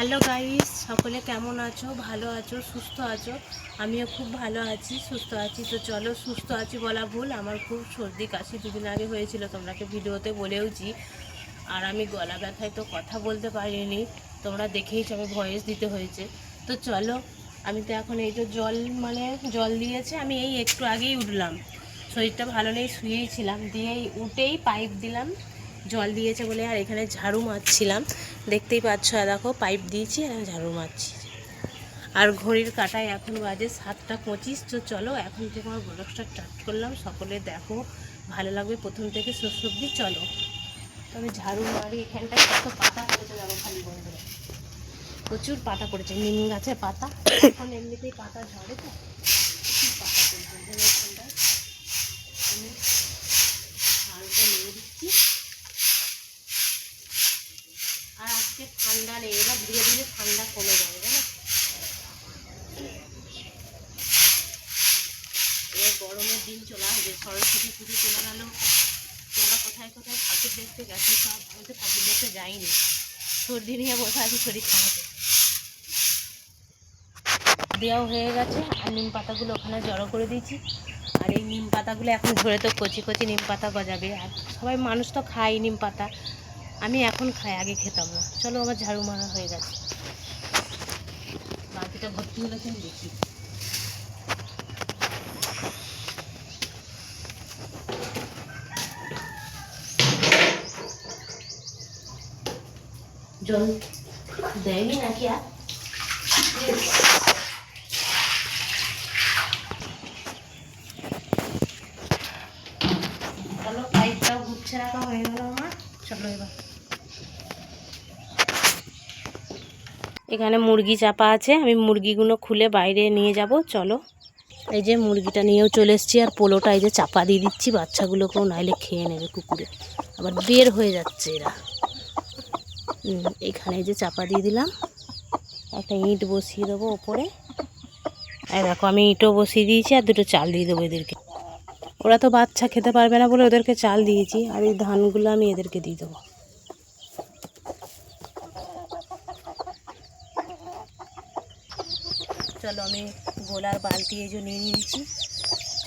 Hello guys, সকলে কেমন আছো? ভালো আছো, সুস্থ আছো? আমিও খুব ভালো আছি, সুস্থ আছি। তো চলো, সুস্থ আছি বলা ভুল, আমার খুব সর্দি কাশি দুদিন আগে হয়েছিল, তোমরাকে ভিডিওতে বলেওছি। আর আমি গলা ব্যথায় তো কথা বলতে পারিনি, তোমরা দেখেইছো, আমি ভয়েস দিতে হয়েছে। তো চলো, আমি তো এখন এই তো জল দিয়েছে, আমি এই একটু আগেই উঠলাম, শরীরটা ভালো নেই, শুয়েই ছিলাম, দিয়েই উঠেই পাইপ দিলাম, জল দিয়েছে বলে। আর এখানে ঝাড়ু মারছিলাম, দেখতেই পাচ্ছ, দেখো পাইপ দিয়েছি আর ঝাড়ু মারছি। আর ঘড়ির কাঁটায় এখন বাজে 7:25। তো চলো, এখন থেকে আমার ব্লগটা স্টার্ট করলাম, সকলে দেখো, ভালো লাগবে প্রথম থেকে শেষ অবধি। চলো, তবে ঝাড়ু মারি, এখানটায় কত পাতা পড়েছে যাবো খালি বন্ধুরা, প্রচুর পাতা পড়েছে, নিম গাছের পাতা, এখন এমনিতেই পাতা ঝরে, তো প্রচুর পাতা পড়েছে। এখানটায় আমি হালকা নিয়ে দিচ্ছি। আর আজকে ঠান্ডা নেই, এবার ধীরে ধীরে ঠান্ডা কমে যাবে, জানো। এবার গরমের দিন চলে আসবে, সরস্বতী পুজো চলে গেল। তোমরা কোথায় কোথায় ঠাকুর দেখতে গেছি? সব আমি তো ঠাকুর দেখতে যাইনি, সর্দি নিয়ে বসে আছি শরীর খারাপে। দেওয়া হয়ে গেছে, আর নিম পাতাগুলো ওখানে জড়ো করে দিয়েছি। আর এই নিম পাতাগুলো এখন ঝরে তো কচি কচি নিম পাতা গজাবে। আর সবাই মানুষ তো খায় নিম পাতা, আমি এখন খাই, আগে খেতাম না। চলো, আমার ঝাড়ু মারা হয়ে গেছে, বালতিটা ভর্তি হলেছে, আমি দেখি। জল দেয়নি নাকি? আর চলো, পাইপটাও গুচ্ছে রাখা হয়ে গেল আমার। চলো এবার, এখানে মুরগি চাপা আছে, আমি মুরগিগুলো খুলে বাইরে নিয়ে যাব। চলো, এই যে মুরগিটা নিয়েও চলে এসেছি, আর পোলোটা এই যে চাপা দিয়ে দিচ্ছি, বাচ্চাগুলোকেও নাইলে খেয়ে নেবে কুকুরে, আবার বের হয়ে যাচ্ছে এরা। এখানে এই যে চাপা দিয়ে দিলাম, একটা ইঁট বসিয়ে দেবো ওপরে। আর দেখো, আমি ইঁটও বসিয়ে দিয়েছি, আর দুটো চাল দিয়ে দেবো এদেরকে। ওরা তো বাচ্চা খেতে পারবে না বলে ওদেরকে চাল দিয়েছি, আর এই ধানগুলো আমি এদেরকে দিয়ে দেবো। চলো, আমি গোলার বালতি এই যে নিয়ে নিয়েছি।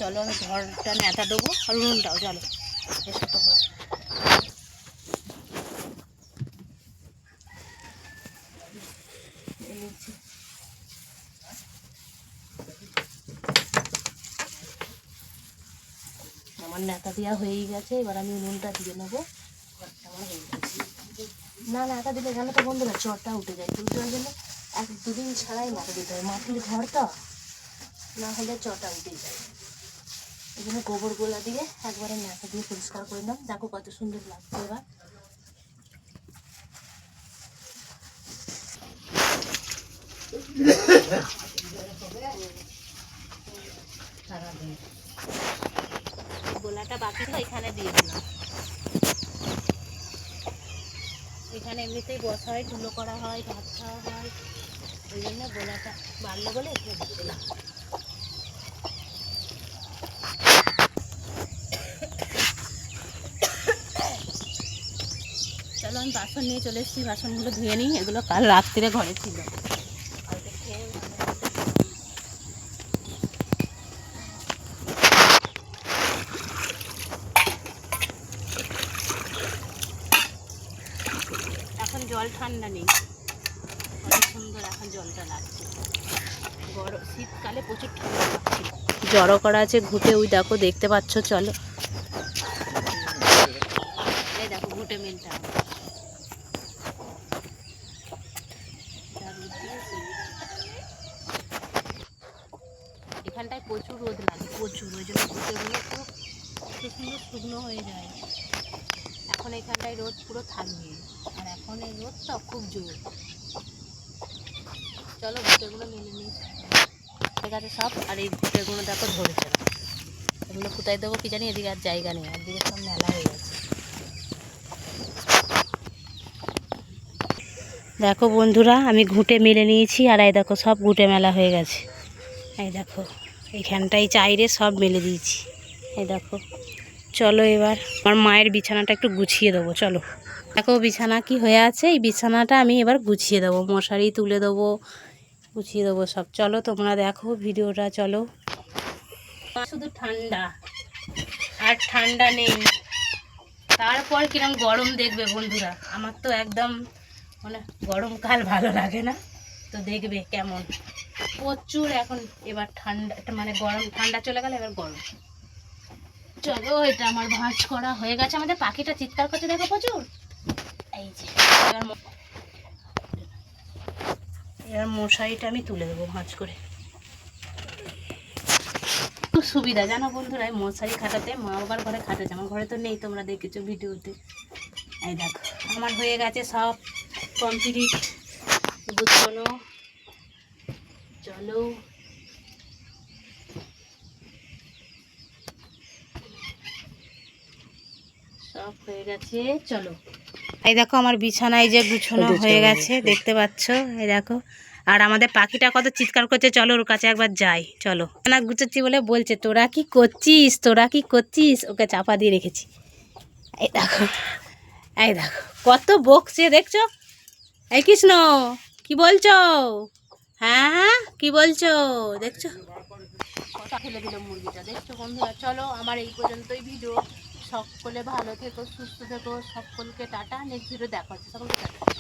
চলো, আমি ঘরটা নেতা দেবো, আর উনুনটাও। চলো, এসো তোমরা। আমার নেতা দেওয়া হয়েই গেছে, এবার আমি উনুনটা দিয়ে নেবো। আমার হয়ে গেছে। না, নেতা দিলে জানো তো বন্ধুরা, চটটা উঠে যায়, তুলতে ওই জন্য 1-2 দিন ছাড়াই নেতা দিতে হয়, মাটির ঘর তো, না হলে চটা উঠে যায়। এই জন্য গোবর গোলা দিয়ে একবারে নেতা দিয়ে পরিষ্কার করে নাও। দেখো কত সুন্দর লাগছে এবার। গোলাটা বাকি তো এখানে দিয়ে দিলাম। এখানে এমনিতেই বসা হয়, তুলো করা হয়, ভাত খাওয়া হয়, ওই জন্য গোলাটা বাড়লো বলে এখানে দিয়ে দিলাম। চলো, আমি বাসন নিয়ে চলে এসেছি, বাসনগুলো ধুয়ে নিই, এগুলো কাল রাত্রিরে ঘরে ছিল। এখন জল ঠান্ডা নেই, কত সুন্দর এখন জলটা লাগছে। গরম শীতকালে প্রচুর ঠান্ডা লাগছিল। জড়ো করা আছে ঘুটে, ওই দেখো, দেখতে পাচ্ছ। চলো, এই দেখো ঘুটে মিলটা এখানটায় প্রচুর রোদ লাগে, প্রচুর, ওই জন্য ঘুটেগুলো পুরো খুব সুন্দর শুকনো হয়ে যায়। এখন এখানটায় রোদ পুরো থাকবে, আর এখন এই রোদটা খুব জোর। চলো, ঘুটেগুলো মেলে নিই, ঠিক আছে সব। আর এই ঘুটেগুলো দেখো ধরেছে, এগুলো কোথায় দেবো কি জানি, এদিকে আর জায়গা নেই, একদিকে সব মেলা হয়ে গেছে। দেখো বন্ধুরা, আমি ঘুঁটে মেলে নিয়েছি, আর এই দেখো সব ঘুঁটে মেলা হয়ে গেছে। এই দেখো, এইখানটাই চাইরে সব মেলে দিয়েছি, এই দেখো। চলো, এবার আমার মায়ের বিছানাটা একটু গুছিয়ে দেবো। চলো, দেখো বিছানা কি হয়ে আছে, এই বিছানাটা আমি এবার গুছিয়ে দেবো, মশারি তুলে দেবো, গুছিয়ে দেবো সব। চলো তোমরা দেখো ভিডিওটা, চলো। শুধু ঠান্ডা আর ঠান্ডা নেই, তারপর কিরম গরম দেখবে বন্ধুরা। আমার তো একদম মানে গরমকাল ভালো লাগে না, তো দেখবে কেমন প্রচুর এখন। এবার ঠান্ডা মানে গরম, ঠান্ডা চলে গেল, এবার গরম। চলো, এটা আমার ভাঁজ করা হয়ে গেছে। আমাদের পাখিটা চিৎকার করছে দেখো প্রচুর। এই যে এবার মশারিটা আমি তুলে দেবো ভাঁজ করে। খুব সুবিধা জানো বন্ধুরা এই মশারি খাটাতে। মা বাবার ঘরে খাটাচ্ছে, আমার ঘরে তো নেই, তোমরা দেখেছো ভিডিওতে। এই দেখো আমার হয়ে গেছে সব কমপ্লিট গুছানো। চলো সব হয়ে গেছে, চলো। এই দেখো আমার বিছানায় যে গুছানো হয়ে গেছে, দেখতে পাচ্ছ, এই দেখো। আর আমাদের পাখিটা কত চিৎকার করছে, চলো ওর কাছে একবার যাই, চলো। না গুছাচ্ছি বলে বলছে তোরা কি করছিস, তোরা কি করছিস, ওকে চাপা দিয়ে রেখেছি। এই দেখো, এই দেখো কত বকছে দেখছো। এই কৃষ্ণ কি বলছো, হ্যাঁ কি বলছো, দেখছো কথা ফেলে দিল মুরগিটা, দেখছো বন্ধুরা। চলো আমার এই পর্যন্তই ভিডিও। সকলে ভালো থেকো, সুস্থ থেকো, সকলকে টাটা। নেক্সট ভিডিও দেখা হচ্ছে, সকলকে টাটা।